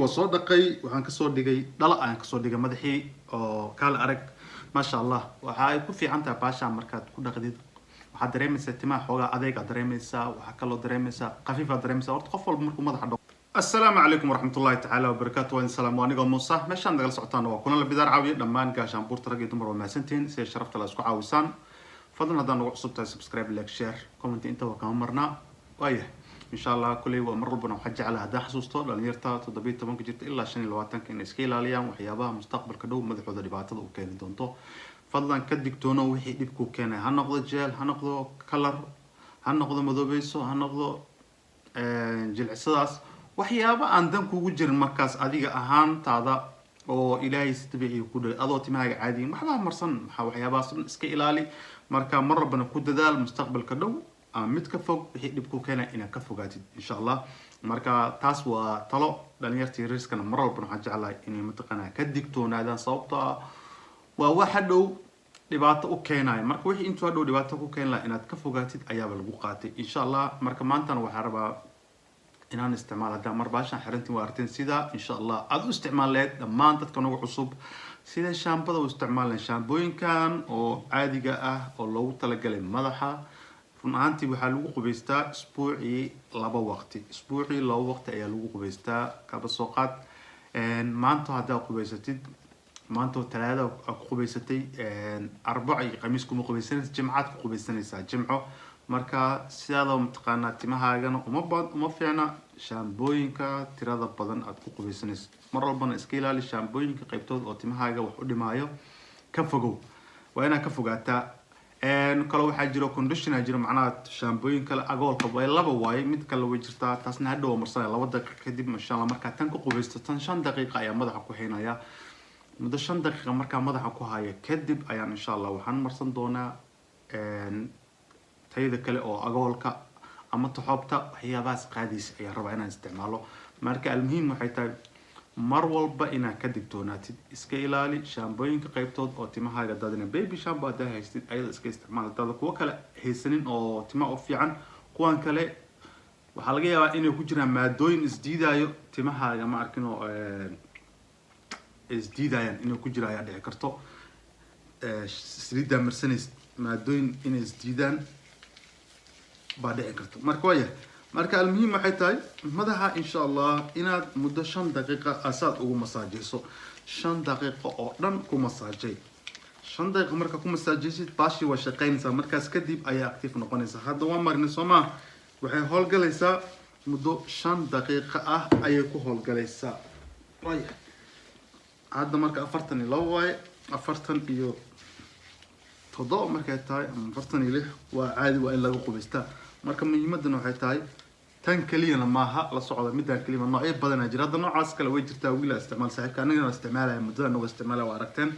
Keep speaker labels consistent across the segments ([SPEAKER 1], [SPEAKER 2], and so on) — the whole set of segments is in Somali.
[SPEAKER 1] وصدقي وحن كسر دقي لا أنا كسر دقي مدحي أو كال أرق ما شاء الله وحيكون في عنده باشا مركات كل جديد وحد دريمس اجتماع حوجا أذيك دريمسا وحكله دريمسا خفيفة دريمسا ورتقفل بمركم مدح الدو. السلام عليكم ورحمة الله تعالى وبركاته والسلام عليكم موسى مش عندك السعطان وكنا اللي بدار عاوي لما نقاشان بورت رقي دمر وما سنتين سير شرفت الأسبوع عاوسان فضلنا هذا نوع صوت سبسكرايب لايك شير كومنت انت وكمان مرنا ويه إن شاء الله كل يوم مر ربنا وحج على هذا حسوسته لأن يرتا تضبيط تمام كجرت إلا عشان الوقت كان إسكيل عليها وحيابها مستقبل كدو مدحو ذا دبعته وكان دونتو فضلا كدك تونو وحي دبكو كان هنقض جيل هنقض كلر هنقض مذوبيسو هنقض جل عساس وحيابها عندهم كوجر مركز أديك أهان تعذا oo ilaahay sidii ku dhaay adoo timaaga caadi waxba marsan waxyaabaha sun iska ilaali marka mar rabana ku dadaal mustaqbalka dhow mid ka fog wixii dib ku keenay inaad ka fogaatid insha Allah marka taas waa talo dhalinyartii riskana mar walba waxaan jeclahay inay mataqana ka digtoonaadaan sababtoo waa waxa dhow dhibaato u keenay marka wixii intuu dhow dhibaato ku keen la inaad ka fogaatid ayaaba lagu qaatay insha Allah marka maantana waxaan rabaa inaan isticmaal hadda mar baashan xirantii waa arteen sida insha Allah aad u isticmaaleed dhammaan dadka nagu cusub sida shaambada u isticmaalaan shaambooyinkan oo caadiga ah oo loogu talagalay madaxa run ahaantii waxaa lagu qubaystaa isbuucii laba waqti ayaa lagu qubaystaa kaba soo qaad maanta haddaa qubaysatid maanta talaada ku qubaysatay arbaca iyo khamiis kuma qubaysanaysaa jimcaad ku qubaysanaysaa jimco marka sidaada mataqaanaa timahaagana uma fiicna shaambooyinka tirada badan aad ku qubaysanayso mar walbana iska ilaali shaambooyinka qaybtood oo timahaaga wax u dhimaayo ka fogow waa inaad ka fogaataa kale waxaa jiro conditioner jiro macnaha shaambooyin kale agoolka way laba waaye mid kale way jirtaa taasna hadhow marsanaya 2 daqiiqo kadib insha Allah markaa tan ku qubaysto tan 5 daqiiqo ayaa madaxa ku haynaya muddo 5 daqiiqo markaa madaxa ku haya kadib ayaan insha Allah waxaan marsan doonaa tayada kale oo agoolka ama toxobta waxyaabahaas qaadiis ayaa rabaa inaan isticmaalo marka almuhiim waxay tahay mar walba inaad ka digtoonaatid iska ilaali shaambooyinka qaybtood oo timahaaga dadina baby shampoo hadaa haystid ayada iska isticmaal dad kuwa kale haysanin oo timaha u fiican kuwan kale waxaa laga yaabaa inay ku jiraan maadooyin isdiidayo timahaaga ma arkin oo isdiidayaan inay ku jiraan ayaa dhici karto saliida marsanis maadooyin inay isdiidaan بعدين كرت مركوية مركا المهم حيتاي مدها إن شاء الله إن مدة 5 دقيقة أساد أو مساجيسو 5 دقيقة أقدم كو مساجي 5 دقيقة مركا كو مساجيسي باشي وشقين سا مركز كديب أي أكتيف نقونيسا هذا وامر نسوما وحي هول جليسا مدة 5 دقيقة أي كو هول جليسا طيب هذا مركا أفرتني لواي أفرتن إيو تضاء مركا تاي أفرتني له وعادي وإلا قبستا marka muhiimadana waxay tahay tan kaliya maaha la socda midaan kaliya nooc badan jira hadda noocaas kale way jirtaa wiil isticmaal saaxiibka aniga isticmaalaya mudada nagu isticmaalaya waa aragteen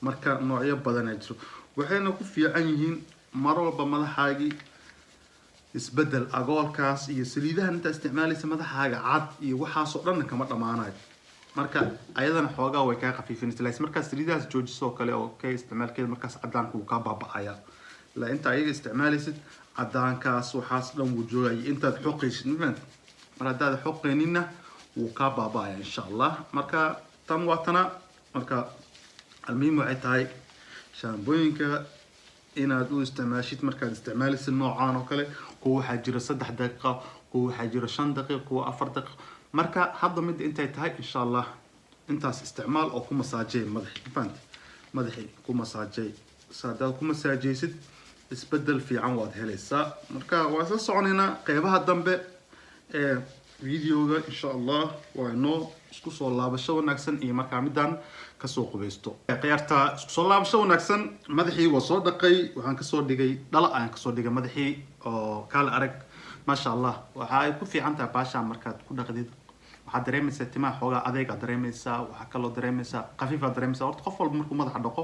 [SPEAKER 1] marka noocyo badan jiro waxayna ku fiican yihiin mar walba madaxaagi isbedel agoolkaas iyo saliidaha inta isticmaalaysa madaxaaga cad iyo waxaas oo dhan kama dhamaanayo marka ayadana xoogaa way ka qafiifinaysaa laakiin marka saliidahaas joojiso kale oo ka isticmaalkeeda markaas cadaanku ka baaba'aya la inta ayaga isticmaalaysid cadaankaas waxaas dhan wuu joogay intaad xoqaysid mafahant mar haddaad xoqaynina wuu ka baaba'aya insha Allah marka tan waatana marka almuhiim waxay tahay shaambooyinka inaad u isticmaashid markaad isticmaalaysid noocaan oo kale kuwa waxaa jira 3 daqiiqo kuwa waxaa jira 5 daqiiqo kuwa 4 daqiiqo marka hadda mid intay tahay insha Allah intaas isticmaal oo ku masaajay madaxi mafahant madaxi ku masaajay saadaad ku masaajaysid isbedel fiican waad helaysaa marka waa soo soconayna qaybaha dambe ee videoga insha Allah waa inoo isku soo laabasho wanaagsan iyo markaa midaan ka soo qubaysto qiyaarta isku soo laabasho wanaagsan madaxii waa soo dhaqay waxaan ka soo dhigay dhala aan ka soo dhigay madaxii oo kala arag ma sha Allah waxa ay ku fiican tahay baasha markaad ku dhaqdid waxa dareemaysaa timaha xoogaa adeeg dareemaysaa waxa kale dareemaysaa khafiif dareemaysaa horta qof walba markuu madaxa dhaqo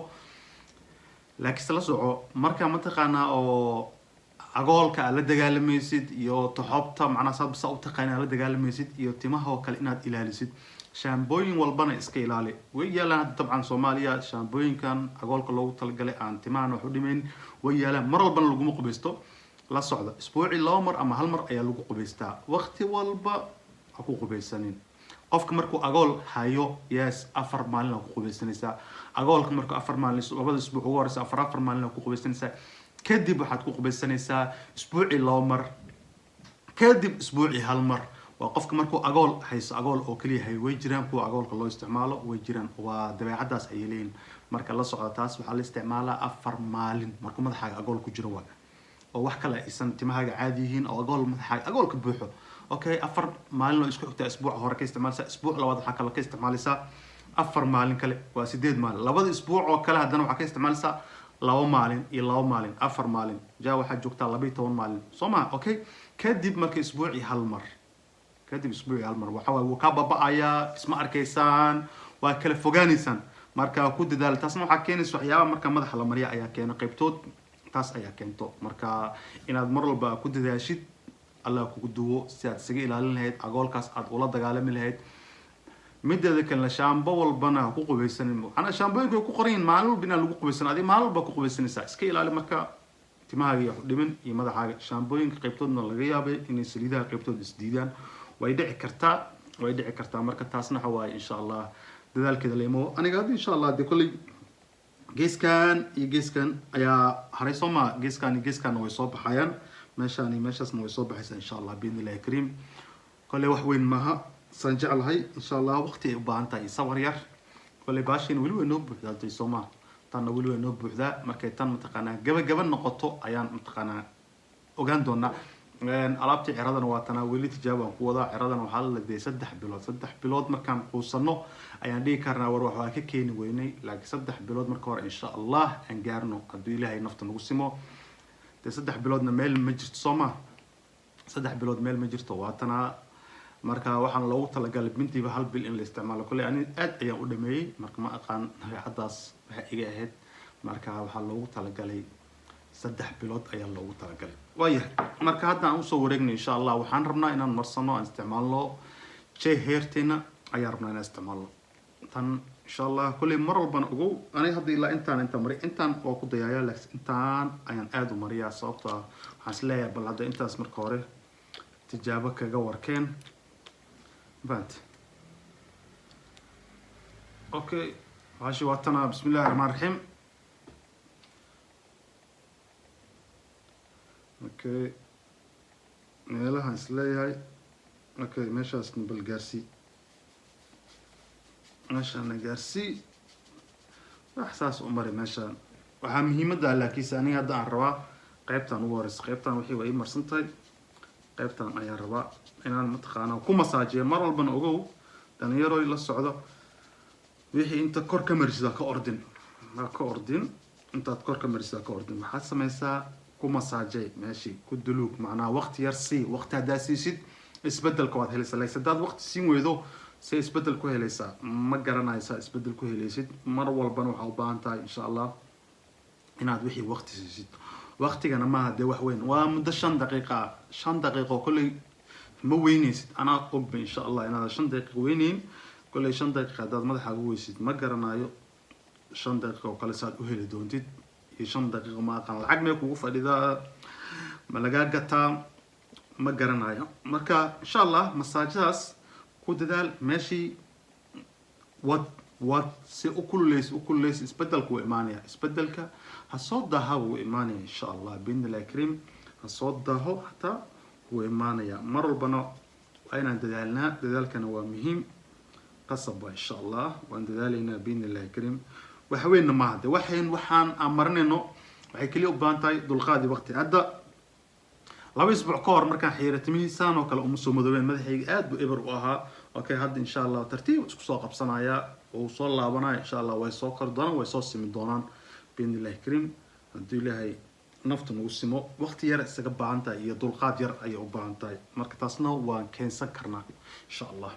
[SPEAKER 1] laakiin la soco marka mataqaana oo agoolka la dagaalamaysid iyo toxobta macnaha sababta u taqaana la dagaalamaysid iyo timaha oo kale inaad ilaalisid shaambooyin walbana iska ilaali way yaalaan dabcan Soomaaliya shaambooyinkan agoolka loogu talagalay aan timaha wax u dhimayn way yaalaan mar walbana lagu qubaysto la socda isbuuci 2 mar ama 1 mar ayaa lagu qubaystaa waqti walba ha ku qubaysanin qofka markuu agool hayo yes 4 maalin ku qubaysanaysaa agoolka markuu 4 maalin labada isbuuc ugu horeysa 4 maalin ku qubaysanaysaa kadib waxaad ku qubaysanaysaa isbuuci 2 mar kadib isbuuci 1 mar waa qofka markuu agool hayso agool oo kaliya hay way jiraan kuwa agoolka loo isticmaalo way jiraan waa dabeecadaas ay leeyihiin marka la socdo taas waxaa la isticmaalaa 4 maalin markuu madaxaaga agool ku jiro waa oo wax kale aysan timahaaga caadi yihiin oo agool madaxaaga agoolka buuxo okay 4 maalin oo isku xigta isbuuc hore ka isticmaalsaa isbuuc labaad waxa kale ka isticmaalaysaa 4 maalin kale waa 8 maalin labada isbuuc oo kale hadana waxa ka isticmaalaysaa 2 maalin iyo 2 maalin 4 maalin jaa waxa joogtaa 12 maalin Soomaa okay kadib marka isbuuci 1 mar kadib isbuuci 1 mar waxa uu ka baba'aya isma arkaysaan waa kala fogaanaysaan marka ku dadaal taasna waxa keenaysa waxyaabo marka madaxa la mariyo ayaa keena qaybtood taas ayaa keento marka inaad mar walba ku dadaashid Allah kugu duwo si aad isaga ilaalin lahayd agoolkaas aad ula dagaalami lahayd mideeda kale shaambo walbana ku qubaysanin ana shaambooyinka ku qorin maalin walba in lagu qubaysan adii maalin walba ku qubaysanaysaa iska ilaali marka timahaaga iyo dhiman iyo madaxaaga shaambooyinka qaybtoodna laga yaabay inay saliidaha qaybtood isdiidaan way dhici kartaa marka taasna waxa waaye insha Allah dadaalkeeda leemo aniga hadii insha Allah de kulli geeskan iyo geeskan ayaa haray Soomaa geeskan iyo geeskan way soo baxayaan meeshaasna way soo baxaysaa insha Allah biidnillahi kariim kulli wax weyn maaha san jeclahay insha Allah waqti ay u baahan tahay sawir yar kulli baashin wali way noo buuxdaa Soomaa tan wali way noo buuxdaa markay tan mataqaanaa gaba noqoto ayaan mataqaanaa ogaan doonaa alaabtii ciradana waa tan wali tijaabo ku wada ciradana waxa la leeyahay 3 bilood markaan quusano ayaan dhigi karnaa war waxa ka keeni weynay laakiin 3 bilood marka hore insha Allah aan gaarno haduu Ilaahay nafta nagu simo 3 biloodna meel ma jirto Soomaa 3 bilood meel ma jirto waa tan marka waxaan loogu talagalay bintiiba 1 bil in la isticmaalo kulli ani aad ayaan u dhameeyay marka ma aqaan hadaas waxa iga ahayd marka waxa loogu talagalay 3 bilood ayaa loogu talagalay waayahay marka hadda aan soo wareegnay insha Allah waxaan rabnaa inaan marsano aan isticmaalno jay heerteena ayaa rabnaa inaan isticmaalno tan insha Allah kulli mar walbana ugu ani hadda ilaa inta mari intaan oo ku dayaaya laakiin intaan ayaan aad u mariyaa sababtoo ah waxaan isleeyahay bal hadda intaas marka hore tijaabo kaga warkeen bant okay waashi waatana bismillaahir rahmaanir rahiim okay meelahan isleeyahay okay meeshaas bal gaarsi meeshaan gaarsi wax saas u mari meeshaan waxa muhiimada laakiin aniga hadda aan rabaa qaybtan ugu horeysa qaybtan wixii way marsantahay qaybtan ayaan rabaa inaan mataqaanaa ku masaajiyo mar walbana ogow dhalinyaro la socdo wixii inta kor ka marisida ka ordin intaad kor ka marisida ka ordin waxaad samaysaa ku masaajay meeshii ku duluug macnaa waqti yar si waqti hadaa siisid isbedelka waad helaysaa laakiin hadaad waqti siin weydo si isbedel ku helaysaa ma garanaysaa isbedel ku helaysid mar walbana waxaa u baahan tahay insha Allah inaad wixii waqti siisid waqtigana ma hadee wax weyn waa muddo 5 daqiiqo kulli ma weynaysid ana ogba insha Allah inaad 5 daqiiqo weynayn kulli 5 daqiiqo hadaad madaxaaga weysid ma garanayo 5 daqiiqo kale saad u heli doontid iyo 5 daqiiqo ma aqaan lacag mee kugu fadhidaa ma laga gataa ma garanayo marka insha Allah masaajadaas ku dadaal meeshii wad si u kulleys isbedelku imaanaya isbedelka ha soo daaha uu imaanaya insha Allah biidnillahi kariim ha soo daaho hataa uu imaanaya mar walbana waa inaan dadaalnaa dadaalkana waa muhiim qasab insha Allah waan dadaalaynaa biidnillahi kariim waxa weyn ma hada waxaan amarnayno waxay kaliya u baahan tahay dulqaadi waqti hadda 2 isbuuc ka hor markaan xiiratimihiisaan oo kale uma soo madoobeen madaxayga aad buu eber u ahaa okay hadda insha Allah tartiib isku soo qabsanaya oo soo laabanaya insha Allah way soo kor doonaan way soo simi doonaan biidnillahi kariim hadii Ilaahay nafta nagu simo waqti yar isaga baahan tahay iyo dulqaad yar ay u baahan tahay marka taasna waan keensan karnaa insha Allah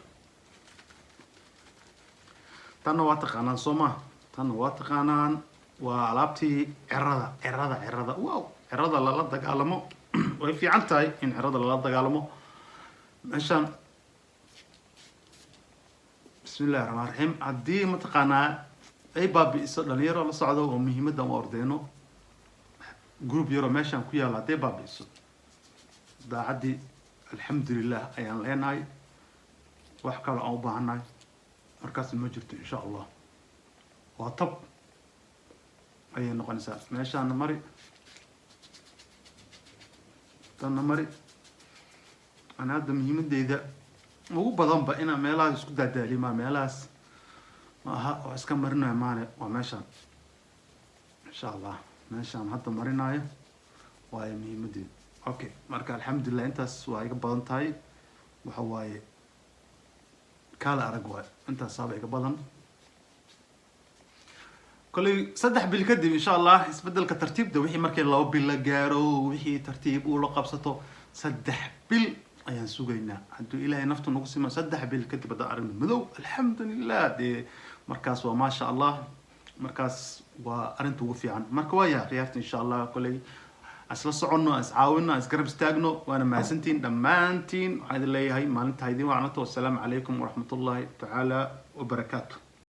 [SPEAKER 1] tan waa taqaanaan Soomaa tan waa taqaanaan waa alaabtii cirada wow cirada la dagaalamo way fiican tahay in cirada la dagaalamo meeshaan bismillaahir rahmaanir rahiim hadii mataqaanaa ay baabi'iso dhalinyaro la socdo oo muhiimada u ordeeno group yaro meeshaan ku yaala hadii baabi'iso daacadii alxamdulillah ayaan leenahay wax kale aan u baahanahay markaas ma jirto insha Allah waa tab ayay noqonaysaa meeshaan mari tan mari ana hadda muhiimadeyda ugu badan ba ina meelaha isku daadaalima meelahaas aha oo iska marinayo maane waa meeshaan insha Allah meeshaan hadda marinayo waa muhiimadeeda okay marka alxamdulillah intaas waa iga badan tahay waxa waaye kala arag waa intaas saaba iga badan kulli 3 bil kadib insha Allah isbedelka tartiibda wixii markii 2 bil la gaaro wixii tartiib uu la qabsato 3 bil ayaan sugaynaa hadduu ilaahay naftu nagu sima 3 bil kadib bada aragno madow alxamdulillah markaas waa ma sha Allah markaas waa arinta ugu fiican marka waa yaa qiyaarta insha Allah kulli asla soconno ascaawino asgarab istaagno waana maasantiin dhamaantiin waxaan leeyahay maalinta idin wacnato wasalaamu calaykum waraxmatullaahi tacaala wabarakaatuh